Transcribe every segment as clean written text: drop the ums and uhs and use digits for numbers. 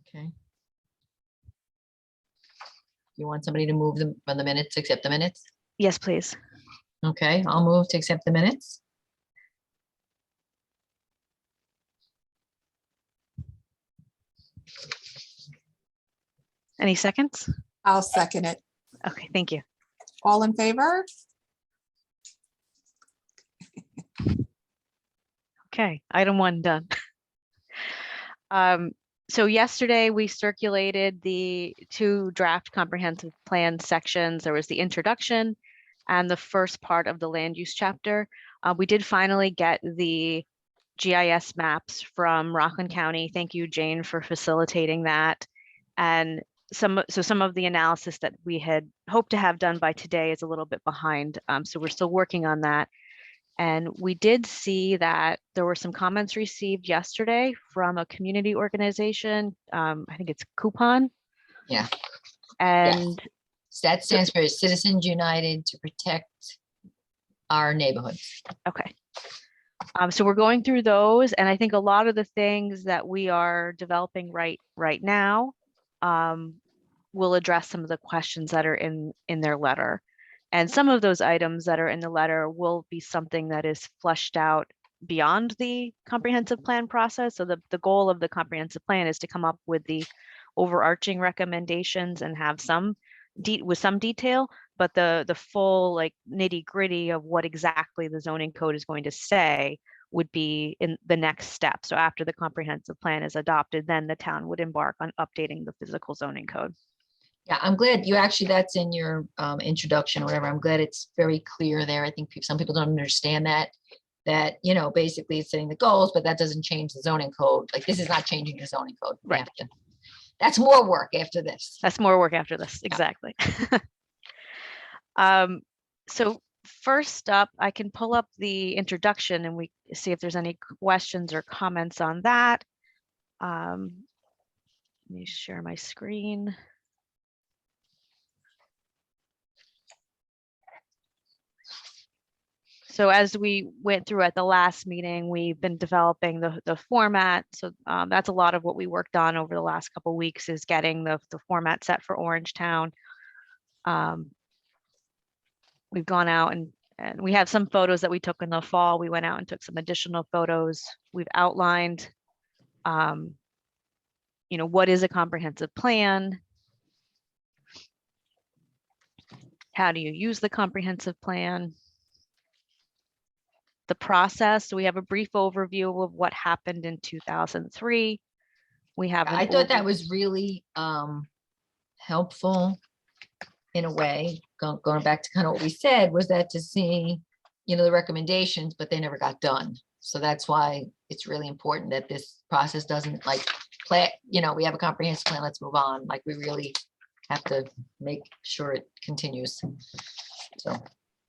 Okay. You want somebody to move them from the minutes, accept the minutes? Yes, please. Okay, I'll move to accept the minutes. Any seconds? I'll second it. Okay, thank you. All in favor? Okay, item 1 done. So yesterday we circulated the 2 draft comprehensive plan sections. There was the introduction and the first part of the land use chapter. We did finally get the GIS maps from Rockland County. Thank you, Jane, for facilitating that. And some of the analysis that we had hoped to have done by today is a little bit behind. So we're still working on that. And we did see that there were some comments received yesterday from a community organization. I think it's Coupon. Yeah. And yes. That stands for Citizens United to Protect Our Neighborhoods. Okay. So we're going through those, and I think a lot of the things that we are developing right now will address some of the questions that are in their letter. And some of those items that are in the letter will be something that is fleshed out beyond the comprehensive plan process. So the goal of the comprehensive plan is to come up with the overarching recommendations and have some detail, but the full like nitty gritty of what exactly the zoning code is going to say would be in the next step. So after the comprehensive plan is adopted, then the town would embark on updating the physical zoning code. Yeah, I'm glad you actually, that's in your introduction or whatever. I'm glad it's very clear there. I think some people don't understand that, you know, basically it's setting the goals, but that doesn't change the zoning code. Like this is not changing the zoning code. Right. That's more work after this. That's more work after this. Exactly. So first up, I can pull up the introduction and we see if there's any questions or comments on that. Let me share my screen. So as we went through at the last meeting, we've been developing the format. So that's a lot of what we worked on over the last couple of weeks is getting the format set for Orangetown. We've gone out and we have some photos that we took in the fall. We went out and took some additional photos. We've outlined, you know, what is a comprehensive plan? How do you use the comprehensive plan? The process. So we have a brief overview of what happened in 2003. We have. I thought that was really helpful in a way. Going back to kind of what we said was that to see, you know, the recommendations, but they never got done. So that's why it's really important that this process doesn't like play. You know, we have a comprehensive plan. Let's move on. Like we really have to make sure it continues. So.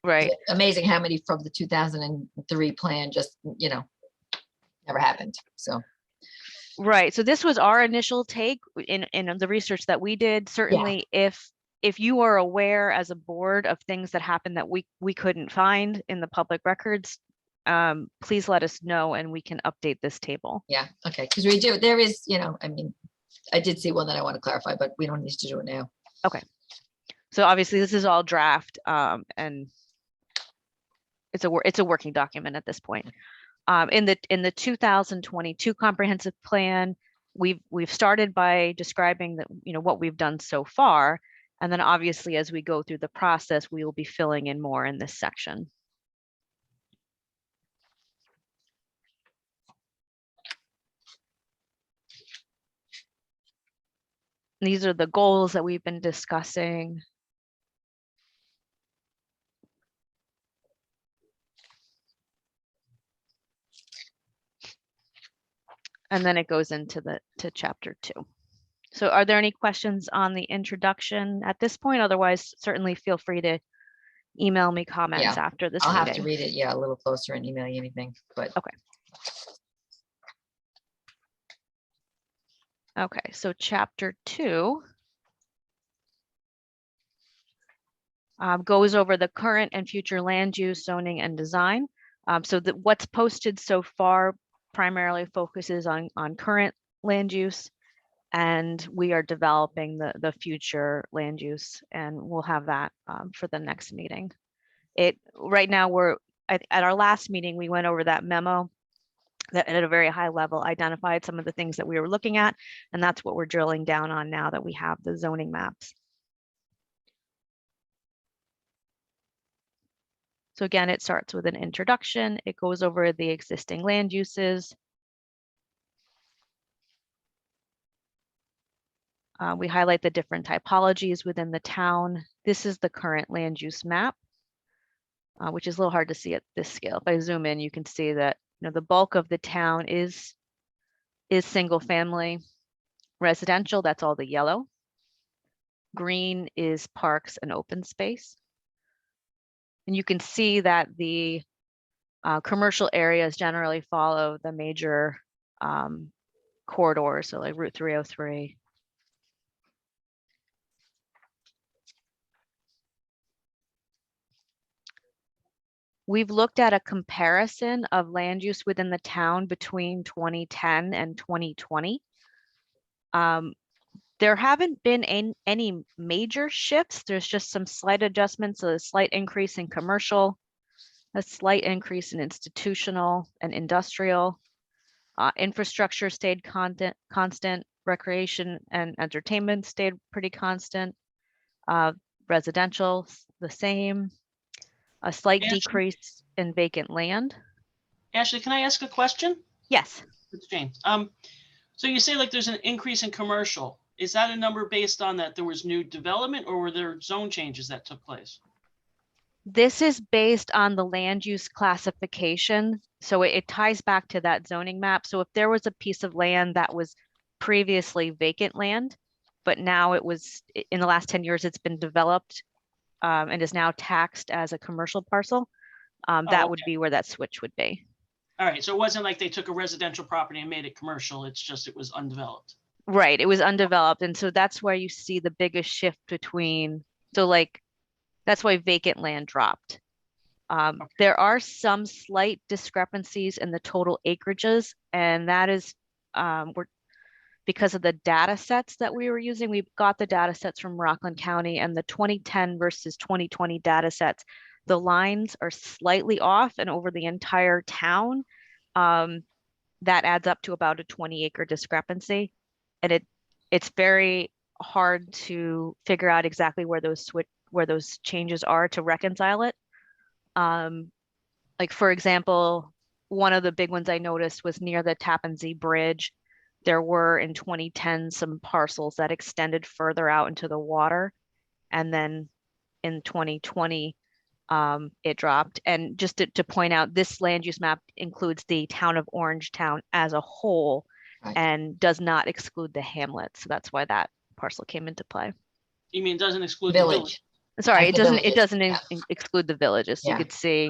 Right. It's amazing how many from the 2003 plan just, you know, never happened. So. Right. So this was our initial take in the research that we did. Certainly, yeah. If you are aware as a board of things that happened that we couldn't find in the public records, please let us know and we can update this table. Yeah. Okay. Because we do. There is, you know, I mean, I did see one that I want to clarify, but we don't need to do it now. Okay. So obviously this is all draft and it's a working document at this point. In the 2022 comprehensive plan, we've started by describing that, you know, what we've done so far, and then obviously as we go through the process, we will be filling in more in this section. These are the goals that we've been discussing. And then it goes into chapter 2. So are there any questions on the introduction at this point? Otherwise, certainly feel free to email me comments after this meeting. I'll have to read it, a little closer and email you anything, but. Okay. Okay, so chapter 2 goes over the current and future land use, zoning, and design. So what's posted so far primarily focuses on current land use, and we are developing the future land use, and we'll have that for the next meeting. Right now we're at our last meeting, we went over that memo that at a very high level identified some of the things that we were looking at, and that's what we're drilling down on now that we have the zoning maps. So again, it starts with an introduction. It goes over the existing land uses. We highlight the different typologies within the town. This is the current land use map, which is a little hard to see at this scale. If I zoom in, you can see that the bulk of the town is single family residential. That's all the yellow. Green is parks and open space. And you can see that the commercial areas generally follow the major corridors, so like Route 303. We've looked at a comparison of land use within the town between 2010 and 2020. There haven't been any major shifts. There's just some slight adjustments, a slight increase in commercial, a slight increase in institutional and industrial. Infrastructure stayed constant, recreation and entertainment stayed pretty constant. Residential, the same. A slight Ashley? decrease in vacant land. Ashley, can I ask a question? Yes. It's Jane. So you say like there's an increase in commercial. Is that a number based on that there was new development, or were there zone changes that took place? This is based on the land use classification. So it ties back to that zoning map. So if there was a piece of land that was previously vacant land, but now it was, in the last 10 years, it's been developed and is now taxed as a commercial parcel, that would be where that switch would be. All right. So it wasn't like they took a residential property and made it commercial. It's just it was undeveloped. Right. It was undeveloped. And so that's where you see the biggest shift between, so like, that's why vacant land dropped. There are some slight discrepancies in the total acreages, and that is because of the data sets that we were using. We got the data sets from Rockland County, and the 2010 versus 2020 data sets, the lines are slightly off, and over the entire town, that adds up to about a 20-acre discrepancy. And it's very hard to figure out exactly where those changes are to reconcile it. Like for example, one of the big ones I noticed was near the Tappan Zee Bridge. There were in 2010 some parcels that extended further out into the water, and then in 2020 it dropped. And just to point out, this land use map includes the town of Orangetown as a whole, Right. and does not exclude the hamlet. So that's why that parcel came into play. You mean it doesn't exclude the village? Village. Sorry, As it the doesn't villages, exclude the villages. So Yeah. you could see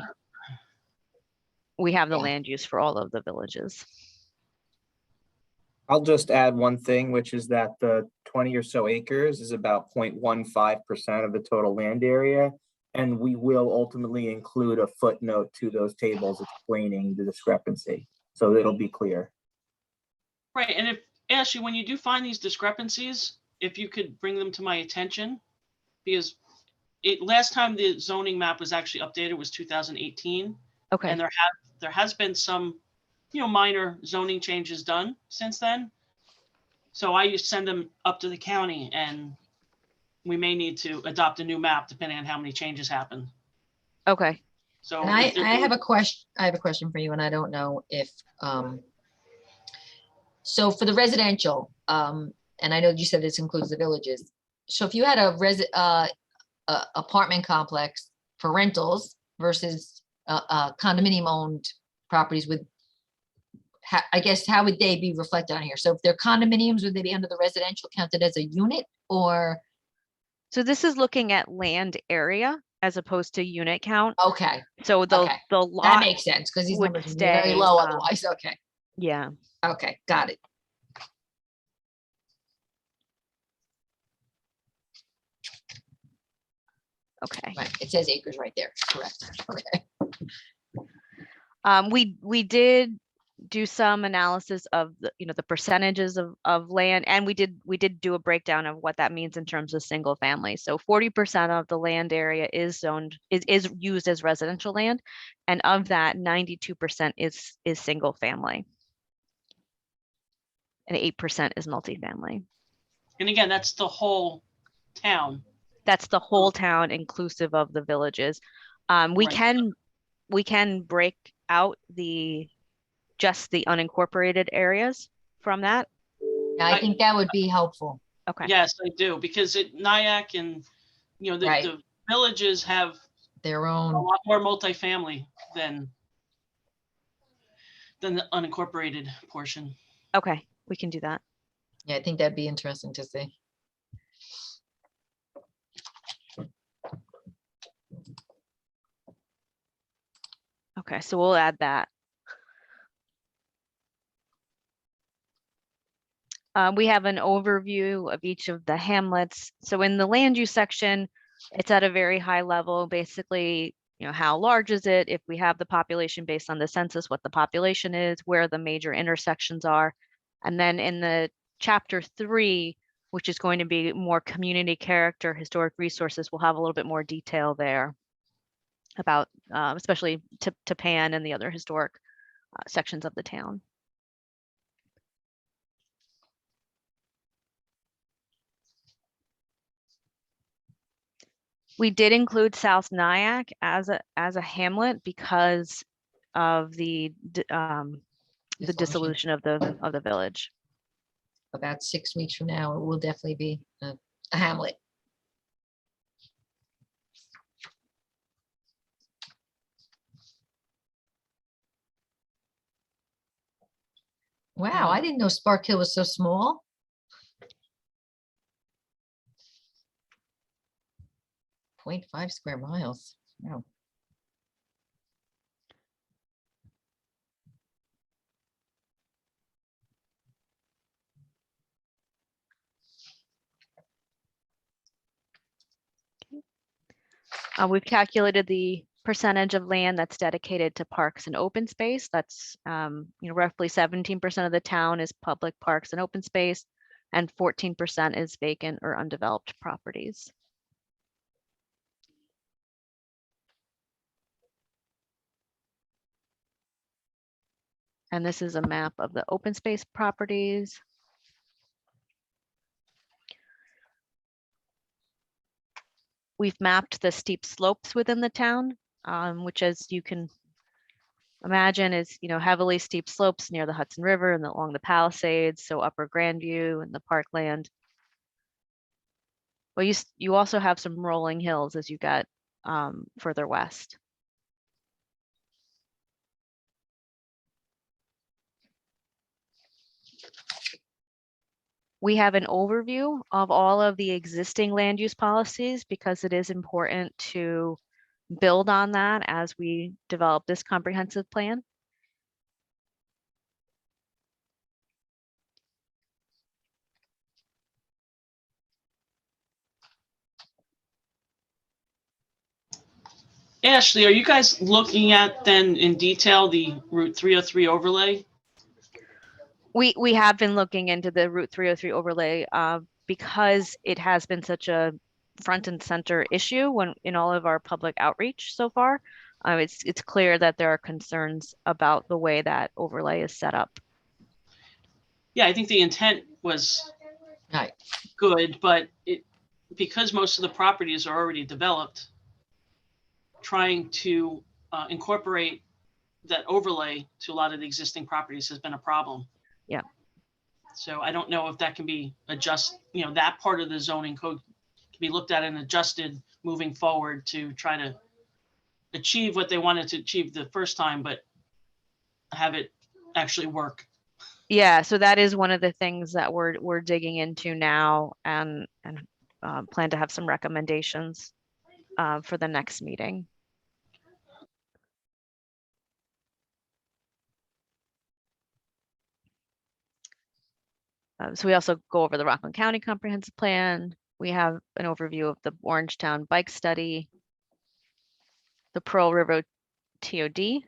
we have the Yeah. land use for all of the villages. I'll just add one thing, which is that the 20 or so acres is about 0.15% of the total land area. And we will ultimately include a footnote to those tables explaining the discrepancy. So it'll be clear. Right. And if Ashley, when you do find these discrepancies, if you could bring them to my attention, because last time the zoning map was actually updated was 2018. Okay. And there has been some, minor zoning changes done since then. So I used to send them up to the county, and we may need to adopt a new map depending on how many changes happen. Okay. So And I have a question. I have a question for you, and I don't know if, so for the residential, and I know you said this includes the villages. So if you had a apartment complex for rentals versus condominium owned properties with, I guess, how would they be reflected on here? So if they're condominiums, would they be under the residential counted as a unit, or? So this is looking at land area as opposed to unit count. Okay, So the okay. the that lot makes sense, because these would numbers would be very stay, low otherwise. Okay, yeah. okay, got it. Okay. Right, it says acres right there, correct, okay. We did do some analysis of the, you know, the percentages of land, and we did do a breakdown of what that means in terms of single family. So 40% of the land area is zoned, is used as residential land, and of that 92% is single family. And 8% is multifamily. And again, that's the whole town. That's the whole town inclusive of the villages. We Right. can break out just the unincorporated areas from that. Yeah, I think that would be helpful. Okay. Yes, I do, because Nyack and, you know, Right. the villages have Their a own, lot more multifamily than the unincorporated portion. Okay, we can do that. yeah, I think that'd be interesting to see. Okay, so we'll add that. We have an overview of each of the hamlets. So in the land use section, it's at a very high level, basically, you know, how large is it? If we have the population based on the census, what the population is, where the major intersections are. And then in the chapter 3, which is going to be more community character, historic resources, we'll have a little bit more detail there about especially Tapan and the other historic sections of the town. We did include South Nyack as a hamlet because of the dissolution of the village. About 6 weeks from now, it will definitely be a hamlet. Wow, I didn't know Spark Hill was so small. .5 square miles. Wow. We've calculated the percentage of land that's dedicated to parks and open space. That's you know, roughly 17% of the town is public parks and open space, and 14% is vacant or undeveloped properties. And this is a map of the open space properties. We've mapped the steep slopes within the town, which, as you can imagine, is, you know, heavily steep slopes near the Hudson River and along the Palisades, so Upper Grandview and the parkland. Well, you also have some rolling hills as you get further west. We have an overview of all of the existing land use policies because it is important to build on that as we develop this comprehensive plan. Ashley, are you guys looking at then in detail the Route 303 overlay? We have been looking into the Route 303 overlay because it has been such a front and center issue when in all of our public outreach so far. It's clear that there are concerns about the way that overlay is set up. Yeah, I think the intent was Right. good, but because most of the properties are already developed, trying to incorporate that overlay to a lot of the existing properties has been a problem. Yeah. So I don't know if that can be you know, that part of the zoning code can be looked at and adjusted moving forward to try to achieve what they wanted to achieve the first time, but have it actually work. Yeah, so that is one of the things that we're digging into now, and plan to have some recommendations for the next meeting. So we also go over the Rockland County Comprehensive Plan. We have an overview of the Orangetown Bike Study, the Pearl River TOD,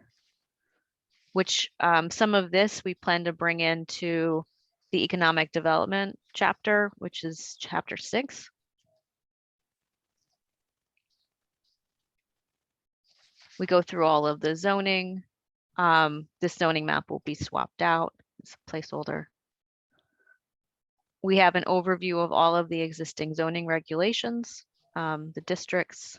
which some of this we plan to bring into the economic development chapter, which is chapter 6. We go through all of the zoning. This zoning map will be swapped out. It's a placeholder. We have an overview of all of the existing zoning regulations, the districts.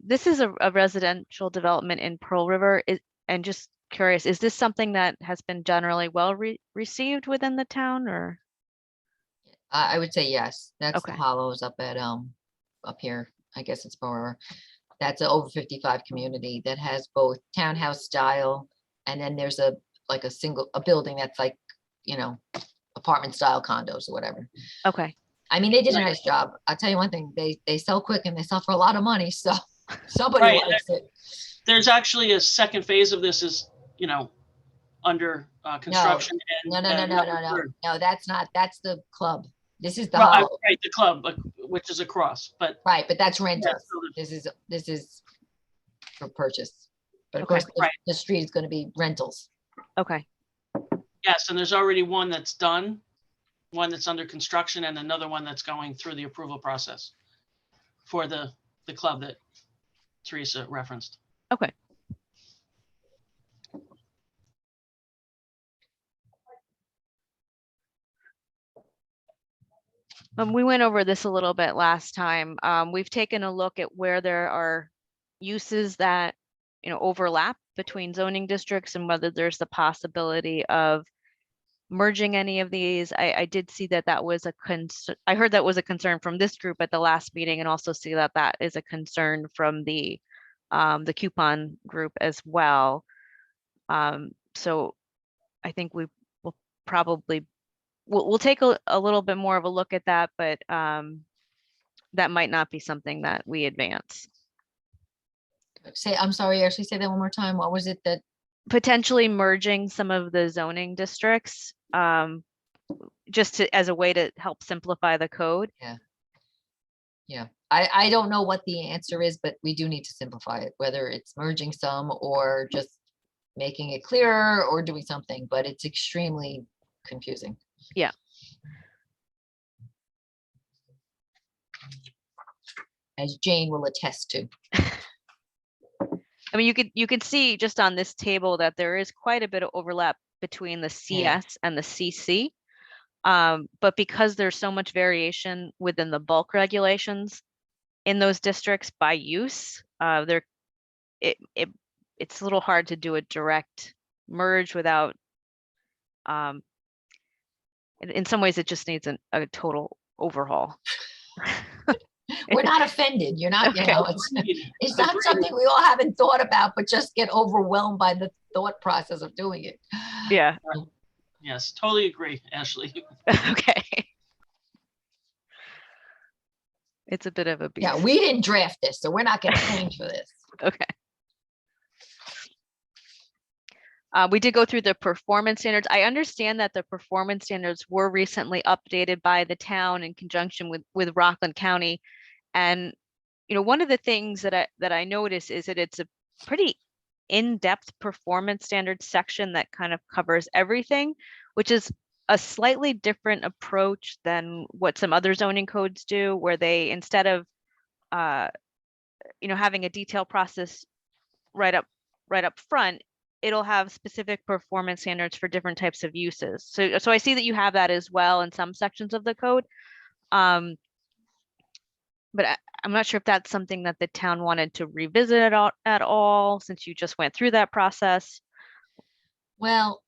This is a residential development in Pearl River. And just curious, is this something that has been generally well received within the town, or? I would say yes. That's the Okay. Hollows up at, up here. I guess it's more, that's an over 55 community that has both townhouse style. And then there's a building that's like, you know, apartment style condos or whatever. Okay. I mean, they did a nice job. I'll tell you one thing, they sell quick and they sell for a lot of money. So somebody Right. likes it. There's actually a second phase of this is, you know, under construction. No, and no, no, and no, the no, no. third. No, that's not, that's the club. This is the Right, Hollow. right, the club, which is across, but Right, but that's rentals. so This is for purchase. But of Okay. course, Right. the street is going to be rentals. Okay. yes, and there's already one that's done, one that's under construction, and another one that's going through the approval process for the club that Teresa referenced. Okay. We went over this a little bit last time. We've taken a look at where there are uses that, you know, overlap between zoning districts and whether there's the possibility of merging any of these. I did see that that was a concern. I heard that was a concern from this group at the last meeting, and also see that that is a concern from the coupon group as well. So I think we will probably we'll take a little bit more of a look at that, but that might not be something that we advance. I'm sorry, actually say that one more time. What was it that, Potentially merging some of the zoning districts, just as a way to help simplify the code. yeah, I don't know what the answer is, but we do need to simplify it, whether it's merging some or just making it clearer or doing something, but it's extremely confusing. Yeah. As Jane will attest to. I mean, you could see just on this table that there is quite a bit of overlap between the CS and the CC. But because there's so much variation within the bulk regulations in those districts by use, it's a little hard to do a direct merge without, in some ways it just needs a total overhaul. We're not offended. You're not, you Okay. know, it's not something we all haven't thought about, but just get overwhelmed by the thought process of doing it. Yeah. Yes, totally agree, Ashley. Okay. It's a bit of a beast. Yeah, we didn't draft this, so we're not getting blamed for this. Okay. We did go through the performance standards. I understand that the performance standards were recently updated by the town in conjunction with Rockland County. And, you know, one of the things that I notice is that it's a pretty in-depth performance standards section that kind of covers everything, which is a slightly different approach than what some other zoning codes do, where they, instead of, you know, having a detailed process right up front, it'll have specific performance standards for different types of uses. So I see that you have that as well in some sections of the code. But I'm not sure if that's something that the town wanted to revisit at all, since you just went through that process. Well,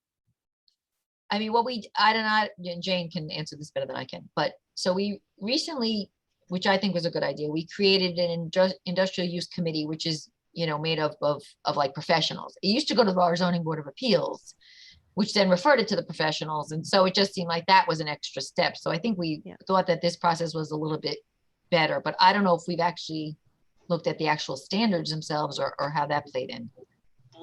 I mean, I don't know, and Jane can answer this better than I can, but so we recently, which I think was a good idea, we created an industrial use committee, which is, you know, made of like professionals. It used to go to our zoning board of appeals, which then referred it to the professionals. And so it just seemed like that was an extra step. So I think we thought that this process was a little bit better, but I don't know if we've actually looked at the actual standards themselves or how that played in.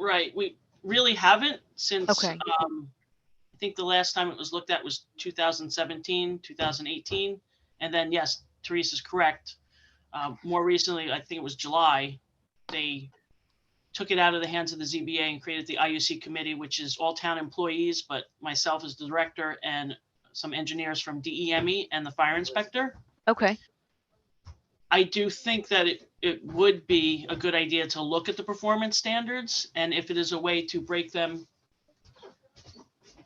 Right, we really haven't since, Okay. I think the last time it was looked at was 2017, 2018. And then, yes, Teresa's correct. More recently, I think it was July, they took it out of the hands of the ZBA and created the IUC committee, which is all town employees, but myself as the director and some engineers from DEME and the fire inspector. Okay. I do think that it would be a good idea to look at the performance standards, and if it is a way to break them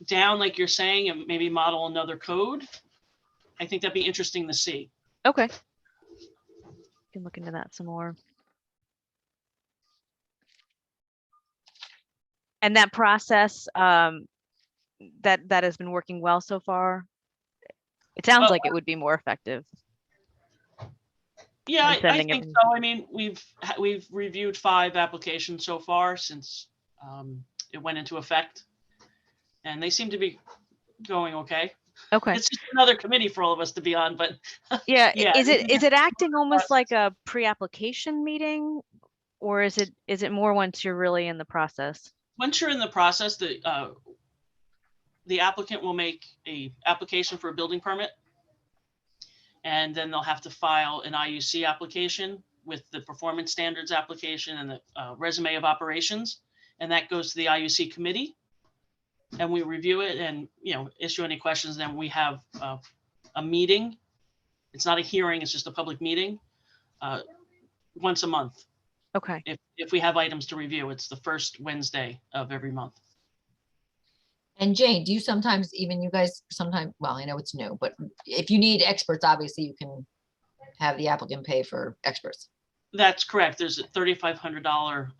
down, like you're saying, and maybe model another code, I think that'd be interesting to see. Okay. Can look into that some more. And that process that has been working well so far. It sounds like it would be more effective. Yeah, I Sending think everything. so. I mean, we've reviewed 5 applications so far since it went into effect, and they seem to be going okay. Okay. It's just another committee for all of us to be on, but Yeah. yeah. Is it acting almost like a pre-application meeting, or is it more once you're really in the process? Once you're in the process, the applicant will make a application for a building permit, and then they'll have to file an IUC application with the performance standards application and the resume of operations, and that goes to the IUC committee, and we review it and issue any questions. Then we have a meeting. It's not a hearing; it's just a public meeting once a month. Okay. If we have items to review, it's the first Wednesday of every month. And Jane, do you sometimes, even you guys sometimes, well, I know it's new, but if you need experts, obviously you can have the applicant pay for experts. That's correct. There's a $3,500.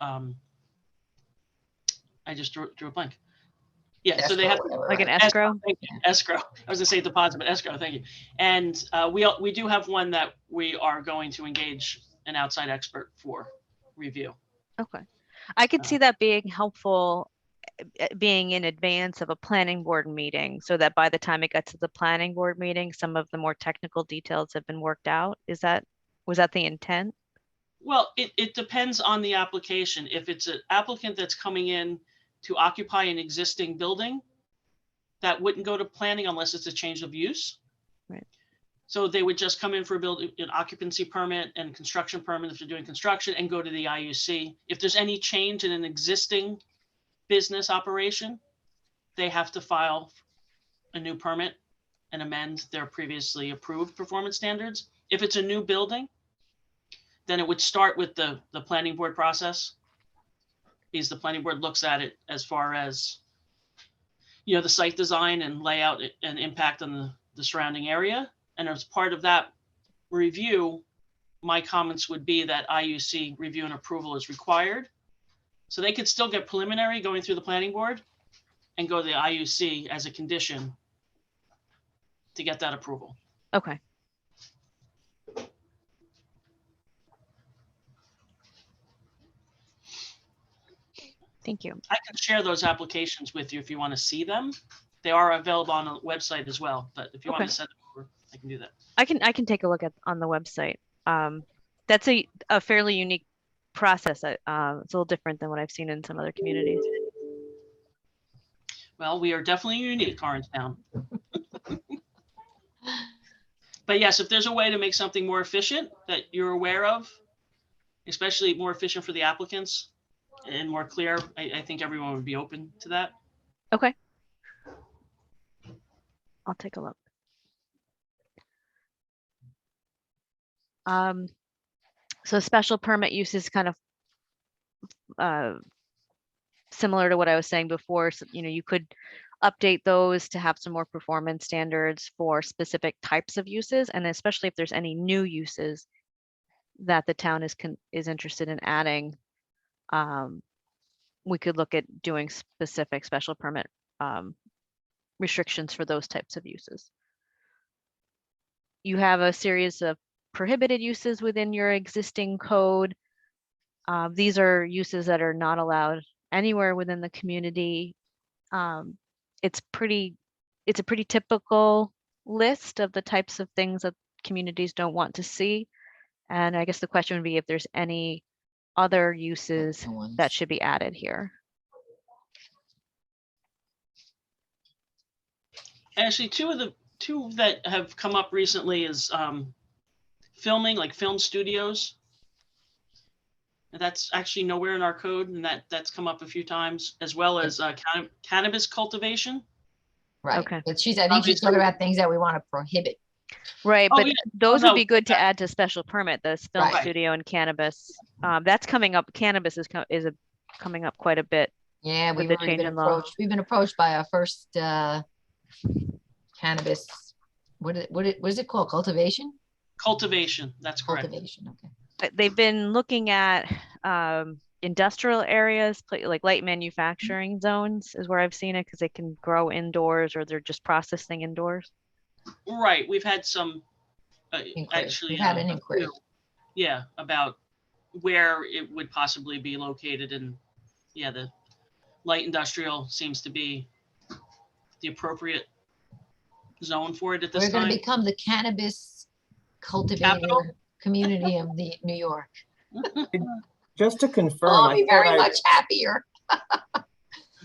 I just drew a blank. Yeah, so they have Escrow, Like an whatever. escrow? Thank you. Escrow. I was gonna say deposit, but escrow. Thank you. And we do have one that we are going to engage an outside expert for review. Okay. I could see that being helpful, being in advance of a planning board meeting, so that by the time it gets to the planning board meeting, some of the more technical details have been worked out. Was that the intent? Well, it depends on the application. If it's an applicant that's coming in to occupy an existing building, that wouldn't go to planning unless it's a change of use. Right. So they would just come in for an occupancy permit and construction permit if they're doing construction, and go to the IUC. If there's any change in an existing business operation, they have to file a new permit and amend their previously approved performance standards. If it's a new building, then it would start with the planning board process, because the planning board looks at it as far as the site design and layout and impact on the surrounding area. And as part of that review, my comments would be that IUC review and approval is required. So they could still get preliminary going through the planning board and go to the IUC as a condition to get that approval. Okay. Thank you. I can share those applications with you if you want to see them. They are available on the website as well, but if you want me to send them over, I can do that. I can take a look on the website. That's a fairly unique process. It's a little different than what I've seen in some other communities. Well, we are definitely unique, Orangetown. But yes, if there's a way to make something more efficient that you're aware of, especially more efficient for the applicants and more clear, I think everyone would be open to that. Okay. I'll take a look. So special permit use is kind of similar to what I was saying before. So, you could update those to have some more performance standards for specific types of uses, and especially if there's any new uses that the town is interested in adding, we could look at doing specific special permit restrictions for those types of uses. You have a series of prohibited uses within your existing code. These are uses that are not allowed anywhere within the community. It's a pretty typical list of the types of things that communities don't want to see. And I guess the question would be if there's any other uses that should be added here. Actually, two that have come up recently is filming, like film studios. And that's actually nowhere in our code, and that's come up a few times, as well as cannabis cultivation. Right. Okay. But I think she's talking about things that we want to prohibit. Right, Oh, but yeah. those Oh, would no. be good to add to special permit, this film Right. studio and cannabis. That's coming up, cannabis is coming up quite a bit. Yeah, With we've the already change been in law. approached. We've been approached by our first cannabis. What is it called? Cultivation? Cultivation, that's correct. Cultivation. Okay. They've been looking at industrial areas, like light manufacturing zones is where I've seen it, because they can grow indoors or they're just processing indoors. Right, we've had some, Inquiry. actually. We've had an a inquiry. few, yeah, about where it would possibly be located, and yeah, the light industrial seems to be the appropriate zone for it at this We're going time. to become the cannabis cultivator Capital? community of the New York. Just to confirm, I'll I be thought very much happier.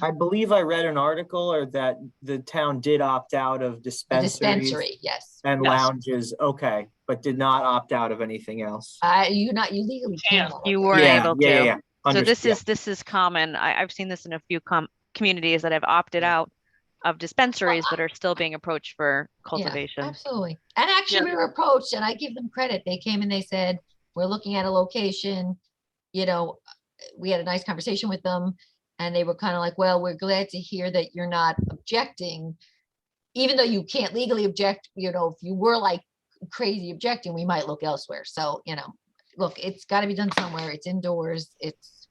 I believe I read an article or that the town did opt out of A dispensaries dispensary, yes. and Yes. lounges, okay, but did not opt out of anything else. You legally can't. You weren't Yeah, able yeah, to. yeah. So Understood. this is common. I've seen this in a few communities that have opted Yeah. out of dispensaries, but are still being approached for Yeah, cultivation. absolutely. And actually, we were approached, and I give them credit. They came and they said, we're looking at a location. You know, we had a nice conversation with them, and they were kind of like, well, we're glad to hear that you're not objecting, even though you can't legally object. You know, if you were like crazy objecting, we might look elsewhere. So, you know, look, it's got to be done somewhere. It's indoors. It's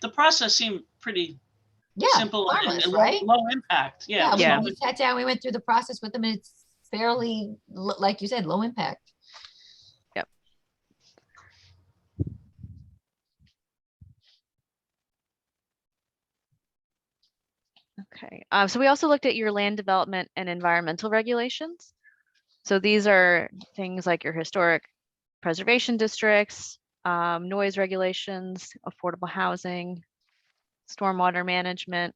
The process seemed pretty simple harmless, and right? low impact. Yeah. Yeah. We sat down, we went through the process with them, and it's fairly, like you said, low impact. Yep. Okay. So we also looked at your land development and environmental regulations. So these are things like your historic preservation districts, noise regulations, affordable housing, stormwater management,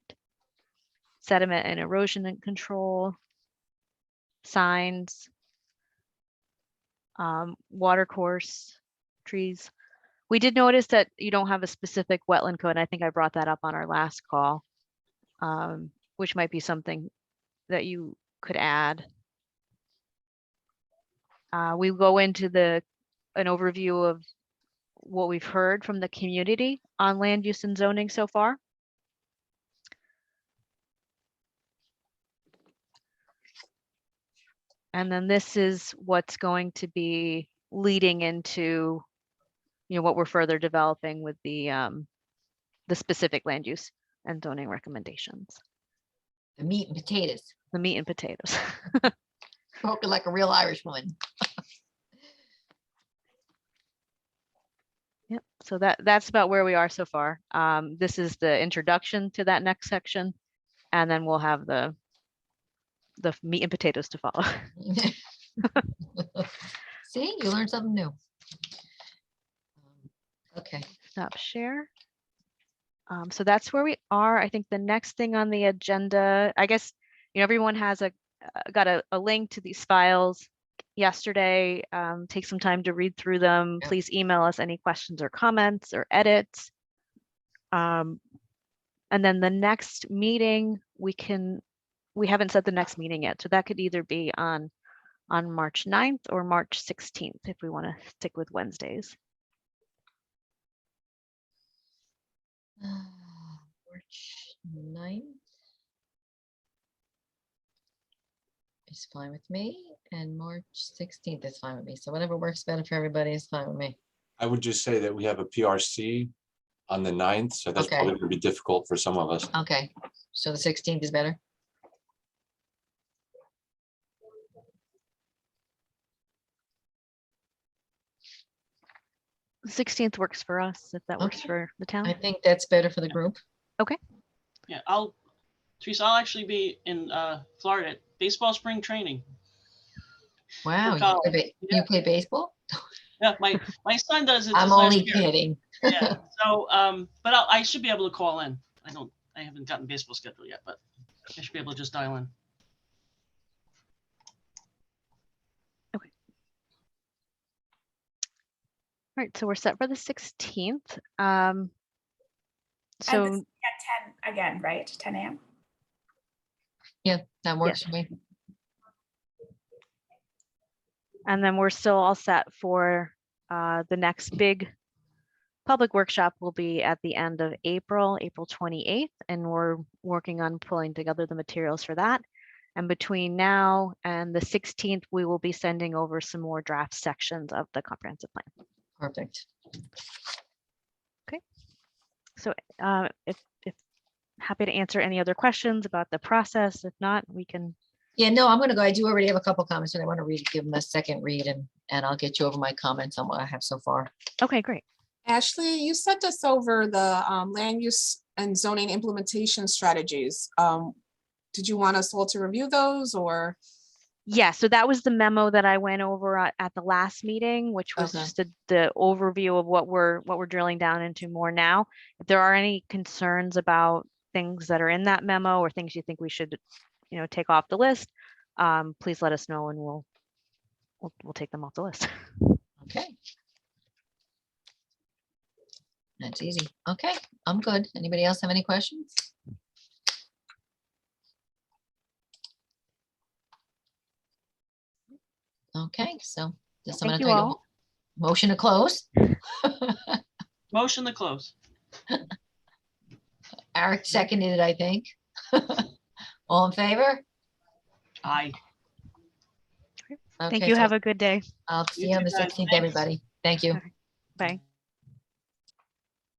sediment and erosion and control, signs, water course, trees. We did notice that you don't have a specific wetland code. I think I brought that up on our last call, which might be something that you could add. We go into an overview of what we've heard from the community on land use and zoning so far. And then this is what's going to be leading into, you know, what we're further developing with the specific land use and zoning recommendations, The meat and potatoes. the meat and potatoes. Spoken like a real Irish woman. Yep. So that's about where we are so far. This is the introduction to that next section, and then we'll have the meat and potatoes to follow. See, you learned something new. Okay. Stop share. So that's where we are. I think the next thing on the agenda, I guess, you know, everyone has got a link to these files yesterday. Take some time to read through them. Yep. Please email us any questions or comments or edits. And then the next meeting, we haven't set the next meeting yet. So that could either be on March 9th or March 16th if we want to stick with Wednesdays. March 9th is fine with me, and March 16th is fine with me. So whatever works better for everybody is fine with me. I would just say that we have a PRC on the 9th, so that's Okay. probably gonna be difficult for some of us. Okay, so the 16th is better. The 16th works for us if that works Okay. for the town. I think that's better for the group. Yeah, Teresa, I'll actually be in Florida at baseball spring training. Wow, college, you play baseball? Yeah, my son does it. I'm this last only year. kidding. Yeah. So, but I should be able to call in. I haven't gotten baseball schedule yet, but I should be able to just dial in. right, so we're set for the 16th. And So this is at 10 again, right? 10 a.m. Yeah, that works for me. and then we're still all set for the next big public workshop will be at the end of April, April 28th, and we're working on pulling together the materials for that. And between now and the 16th, we will be sending over some more draft sections of the comprehensive plan. Perfect. So if happy to answer any other questions about the process. If not, we can. Yeah, no, I'm gonna go. I do already have a couple comments, but I want to give them a second read, and I'll get you over my comments on what I have so far. Okay, great. Ashley, you sent us over the land use and zoning implementation strategies. Did you want us all to review those or? Yeah, so that was the memo that I went over at the last meeting, which was Okay. just the overview of what we're drilling down into more now. If there are any concerns about things that are in that memo or things you think we should, take off the list, please let us know and we'll take them off the list. Okay. That's easy. Okay, I'm good. Anybody else have any questions? Okay, so just I'm Thank gonna you take a all. motion to close. Motion to close. Eric seconded it, I think. All in favor? Aye. Thank Okay, you. so Have a good day. I'll see You you on too, the guys. 16th, Thanks. everybody. Thank you. Bye.